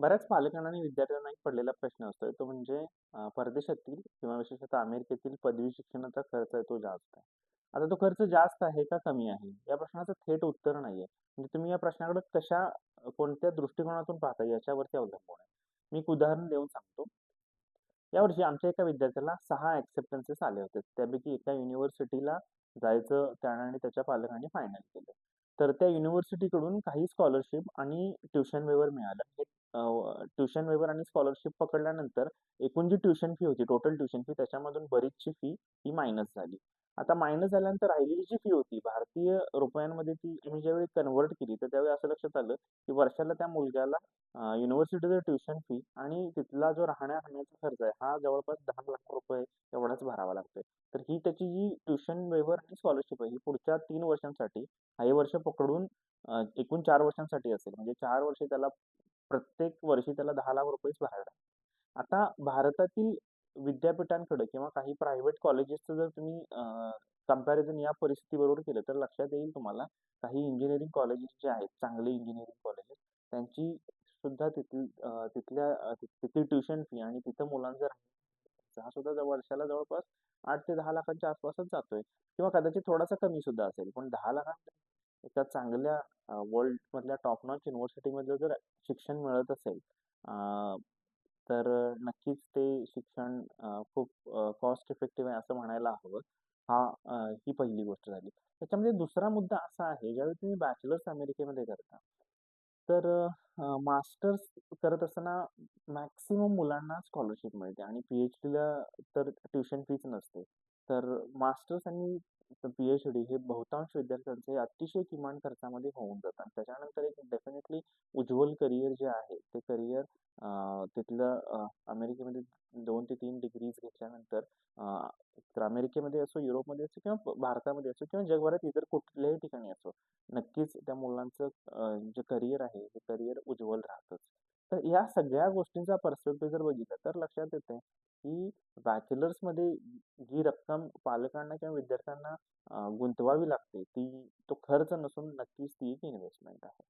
बऱ्याच पालकांना आणि विद्यार्थ्यांना एक पडलेला प्रश्न असतो तो म्हणजे परदेशातील किंवा विशेषतः अमेरिकेतील पदवी शिक्षणाचा खर्च आहे तो जास्त आहे. आता तो खर्च जास्त आहे का कमी आहे? या प्रश्नाचं थेट उत्तर नाहीये. म्हणजे तुम्ही या प्रश्नाकडे कोणत्या दृष्टिकोनातून पाहता याच्यावरती अवलंबून आहे. मी एक उदाहरण देऊन सांगतो. यावर्षी आमच्या एका विद्यार्थ्याला 6 ॲक्सेप्टन्सेस आले होते. त्यापैकी एका युनिव्हर्सिटीला जायचं त्यानं आणि त्याच्या पालकांनी फायनल केलं. तर त्या युनिव्हर्सिटीकडून काही स्कॉलरशिप आणि ट्युशन वेव्हर मिळालं. हे ट्युशन वेव्हर आणि स्कॉलरशिप पकडल्यानंतर एकूण जी ट्युशन फी होती, टोटल ट्युशन फी त्याच्यामधून बरीचशी फी ही मायनस झाली. आता मायनस झाल्यानंतर राहिलेली जी फी होती भारतीय रुपयांमध्ये ती मी ज्यावेळी कन्व्हर्ट केली, तर त्यावेळी असं लक्षात आलं, की वर्षाला त्या मुलग्याला युनिव्हर्सिटीचं ट्युशन फी आणि तिथला जो राहण्या-खाण्याचा खर्च आहे, हा जवळपास ₹10,00,000 एवढाच भरावा लागतोय. तर ही त्याची जी ट्युशन वेव्हर आणि स्कॉलरशिप आहे, ही पुढच्या 3 वर्षांसाठी, हे वर्ष पकडून एकूण 4 वर्षांसाठी असेल. म्हणजे 4 वर्षे त्याला प्रत्येक वर्षी त्याला ₹10,00,000 भरावे लागतात. आता भारतातील विद्यापीठांकडे किंवा काही प्रायव्हेट कॉलेजेसचं जर तुम्ही कंपॅरिझन या परिस्थितीबरोबर केलं, तर लक्षात येईल तुम्हाला काही इंजिनिअरिंग कॉलेजेस जे आहेत, चांगले इंजिनिअरिंग कॉलेजेस त्यांची सुद्धा तिथली ट्युशन फी आणि तिथं मुलांचा हा सुद्धा वर्षाला जवळपास 8 ते 10 लाखांच्या आसपासच जातोय किंवा कदाचित थोडासा कमी सुद्धा असेल. पण 10 लाखांच्या एका चांगल्या वर्ल्ड मधल्या टॉप नॉच युनिव्हर्सिटीमध्ये जर शिक्षण मिळत असेल तर नक्कीच ते शिक्षण खूप कॉस्ट इफेक्टिव्ह आहे असं म्हणायला हवं. ही पहिली गोष्ट झाली. त्याच्यामध्ये दुसरा मुद्दा असा आहे, ज्यावेळी तुम्ही बॅचलर्स अमेरिकेमध्ये करता, तर मास्टर्स करत असताना मॅक्सिमम मुलांना स्कॉलरशिप मिळते आणि पी-एच-डीला तर ट्युशन फीच नसते. तर मास्टर्स आणि पी-एच-डी हे बहुतांश विद्यार्थ्यांचे अतिशय किमान खर्चामध्ये होऊन जातात. त्याच्यानंतर एक डेफिनेटली उज्ज्वल करियर जे आहे, ते करियर तिथलं अमेरिकेमध्ये 2 ते 3 डिग्रीज घेतल्यानंतर तर अमेरिकेमध्ये असो, युरोपमध्ये असो किंवा भारतामध्ये असो किंवा जगभरात इतर कुठल्याही ठिकाणी असो, नक्कीच त्या मुलांचं जे करियर आहे, ते करियर उज्ज्वल राहतंच. तर या सगळ्या गोष्टींचा पर्स्पेक्टिव्ह जर बघितला, तर लक्षात येतंय, की बॅचलर्समध्ये जी रक्कम पालकांना किंवा विद्यार्थ्यांना गुंतवावी लागते, तो खर्च नसून नक्कीच ती एक इन्व्हेस्टमेंट आहे.